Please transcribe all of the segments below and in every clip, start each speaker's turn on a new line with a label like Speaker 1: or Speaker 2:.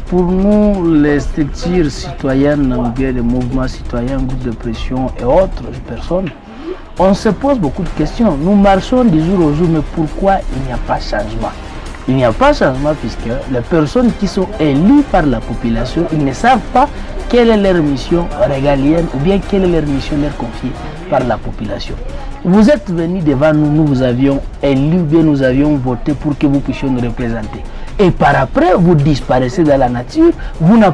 Speaker 1: Pour nous, les structures citoyennes, ou bien les mouvements citoyens, groupes de pression et autres personnes, on se pose beaucoup de questions. Nous marchons du jour au jour, mais pourquoi il n'y a pas de changement? Il n'y a pas de changement puisque les personnes qui sont élues par la population, ils ne savent pas quelle est leur mission régalienne ou bien quelle est leur mission leur confiée par la population. Vous êtes venus devant nous, nous vous avions élus, bien nous avions voté pour que vous puissiez nous représenter. Et par après, vous disparaissez dans la nature, vous ne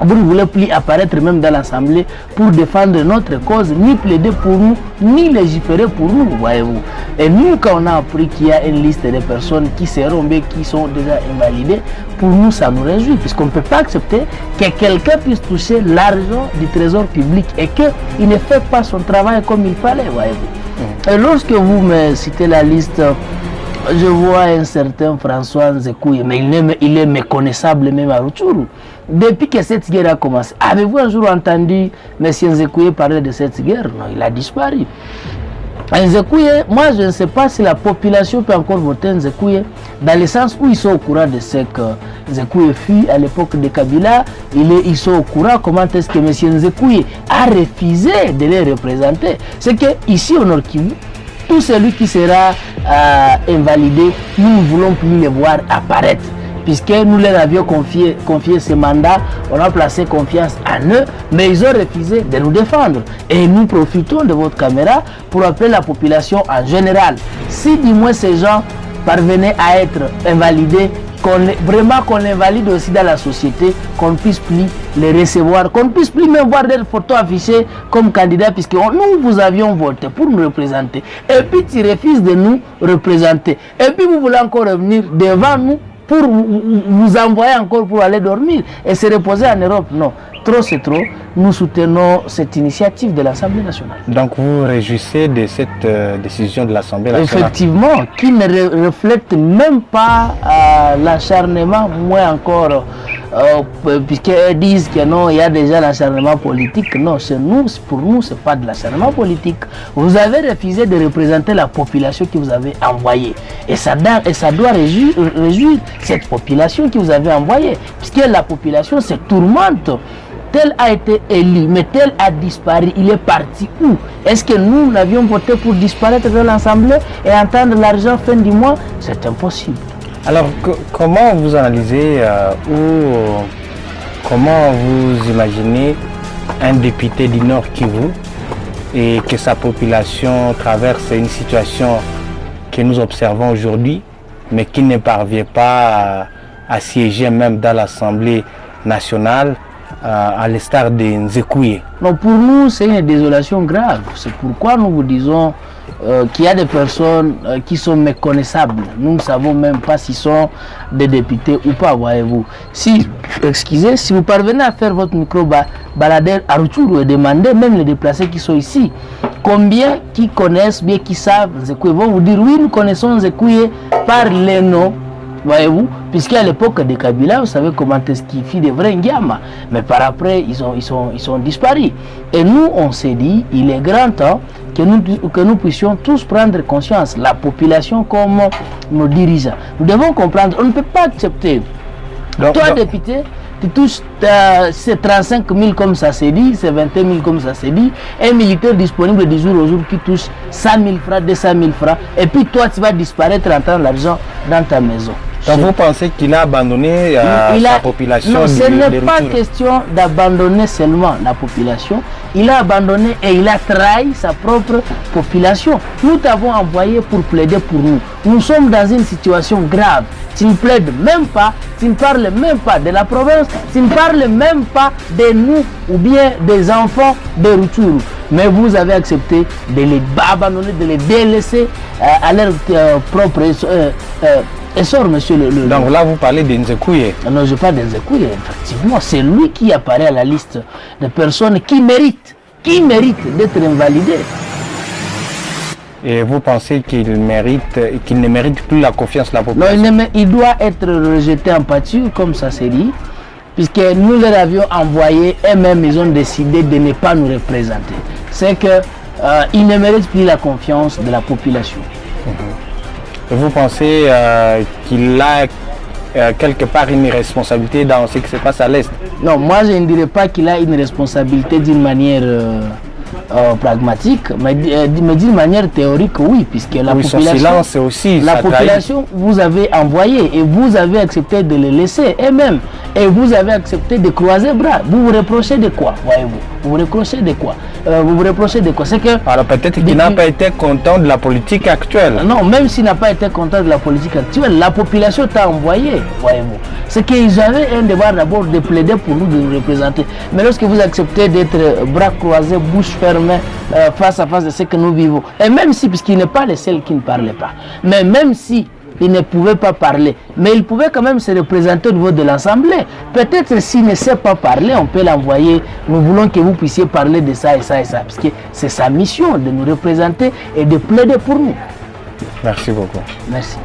Speaker 1: voulez plus apparaître même dans l'Assemblée pour défendre notre cause, ni plaider pour nous, ni légiférer pour nous, voyez-vous. Et nous, quand on a appris qu'il y a une liste de personnes qui seront, mais qui sont déjà invalidées, pour nous, ça nous réjouit, puisqu'on ne peut pas accepter que quelqu'un puisse toucher l'argent du trésor public et qu'il ne fait pas son travail comme il fallait, voyez-vous. Et lorsque vous me citez la liste, je vois un certain François Nzekouye, mais il est méconnaissable même à Rutshuru. Depuis que cette guerre a commencé, avez-vous un jour entendu M. Nzekouye parler de cette guerre? Non, il a disparu. Nzekouye, moi je ne sais pas si la population peut encore voter Nzekouye, dans le sens où ils sont au courant de ce que Nzekouye fut à l'époque de Kabila, ils sont au courant comment est-ce que M. Nzekouye a refusé de les représenter. C'est qu'ici au Nord Kivu, tout celui qui sera invalidé, nous ne voulons plus les voir apparaître. Puisque nous leur avions confié ce mandat, on a placé confiance en eux, mais ils ont refusé de nous défendre. Et nous profitons de votre caméra pour appeler la population en général. Si du moins ces gens parvenaient à être invalidés, vraiment qu'on les valide aussi dans la société, qu'on ne puisse plus les recevoir, qu'on ne puisse plus même voir des photos affichées comme candidats, puisque nous vous avions voté pour nous représenter. Et puis tu refuses de nous représenter. Et puis vous voulez encore revenir devant nous pour vous envoyer encore pour aller dormir et se reposer en Europe. Non, trop c'est trop. Nous soutenons cette initiative de l'Assemblée nationale.
Speaker 2: Donc vous vous réjouissez de cette décision de l'Assemblée nationale?
Speaker 1: Effectivement, qui ne reflète même pas l'acharnement, moins encore, puisqu'ils disent que non, il y a déjà l'acharnement politique. Non, pour nous, ce n'est pas de l'acharnement politique. Vous avez refusé de représenter la population que vous avez envoyée. Et ça doit réjouir cette population que vous avez envoyée, puisque la population se tourmente. Tel a été élu, mais tel a disparu. Il est parti où? Est-ce que nous avions voté pour disparaître de l'Assemblée et entendre l'argent fin du mois? C'est impossible.
Speaker 2: Alors, comment vous analysez ou comment vous imaginez un député du Nord Kivu et que sa population traverse une situation que nous observons aujourd'hui, mais qui ne parvient pas à siéger même dans l'Assemblée nationale, à l'instar de Nzekouye?
Speaker 1: Non, pour nous, c'est une désolation grave. C'est pourquoi nous vous disons qu'il y a des personnes qui sont méconnaissables. Nous ne savons même pas s'ils sont des députés ou pas, voyez-vous. Si vous parvenez à faire votre micro-baladeur à Rutshuru et demander même les déplacés qui sont ici, combien qui connaissent, bien qui savent Nzekouye, vont vous dire oui, nous connaissons Nzekouye par les noms. Voyez-vous, puisqu'à l'époque de Kabila, vous savez comment est-ce qu'il fit des vrais Ngiama. Mais par après, ils sont disparus. Et nous, on s'est dit, il est grand temps que nous puissions tous prendre conscience, la population comme nos dirigeants. Nous devons comprendre, on ne peut pas accepter. Toi, député, tu touches c'est 35 000 comme ça s'est dit, c'est 21 000 comme ça s'est dit, un militaire disponible du jour au jour qui touche 100 000 francs, 200 000 francs, et puis toi tu vas disparaître en temps l'argent dans ta maison.
Speaker 2: Donc vous pensez qu'il a abandonné sa population?
Speaker 1: Non, ce n'est pas question d'abandonner seulement la population. Il a abandonné et il a trahi sa propre population. Nous t'avons envoyé pour plaider pour nous. Nous sommes dans une situation grave. Tu ne plaides même pas, tu ne parles même pas de la province, tu ne parles même pas de nous ou bien des enfants de Rutshuru. Mais vous avez accepté de les abandonner, de les délaisser à leur propre essor, monsieur le...
Speaker 2: Donc là, vous parlez de Nzekouye?
Speaker 1: Non, je parle de Nzekouye. Effectivement, c'est lui qui apparaît à la liste de personnes qui méritent d'être invalidées.
Speaker 2: Et vous pensez qu'il ne mérite plus la confiance de la population?
Speaker 1: Non, il doit être rejeté en pâture, comme ça s'est dit, puisque nous les avions envoyés et même ils ont décidé de ne pas nous représenter. C'est qu'il ne mérite plus la confiance de la population.
Speaker 2: Vous pensez qu'il a quelque part une responsabilité dans ce qui se passe à l'Est?
Speaker 1: Non, moi je ne dirais pas qu'il a une responsabilité d'une manière pragmatique, mais d'une manière théorique, oui, puisque la population,
Speaker 2: son silence aussi,
Speaker 1: la population vous avez envoyé et vous avez accepté de les laisser, et vous avez accepté de croiser bras. Vous vous reprochez de quoi, voyez-vous? Vous vous reprochez de quoi? C'est que...
Speaker 2: Alors peut-être qu'il n'a pas été content de la politique actuelle.
Speaker 1: Non, même s'il n'a pas été content de la politique actuelle, la population t'a envoyé, voyez-vous. C'est qu'ils avaient un devoir d'abord de plaider pour nous, de nous représenter. Mais lorsque vous acceptez d'être bras croisés, bouche fermée, face à face de ce que nous vivons, et même si, puisqu'il n'est pas le seul qui ne parlait pas, mais même si il ne pouvait pas parler, mais il pouvait quand même se représenter au niveau de l'Assemblée. Peut-être s'il ne sait pas parler, on peut l'envoyer. Nous voulons que vous puissiez parler de ça et ça et ça, parce que c'est sa mission de nous représenter et de plaider pour nous.
Speaker 2: Merci beaucoup.
Speaker 1: Merci.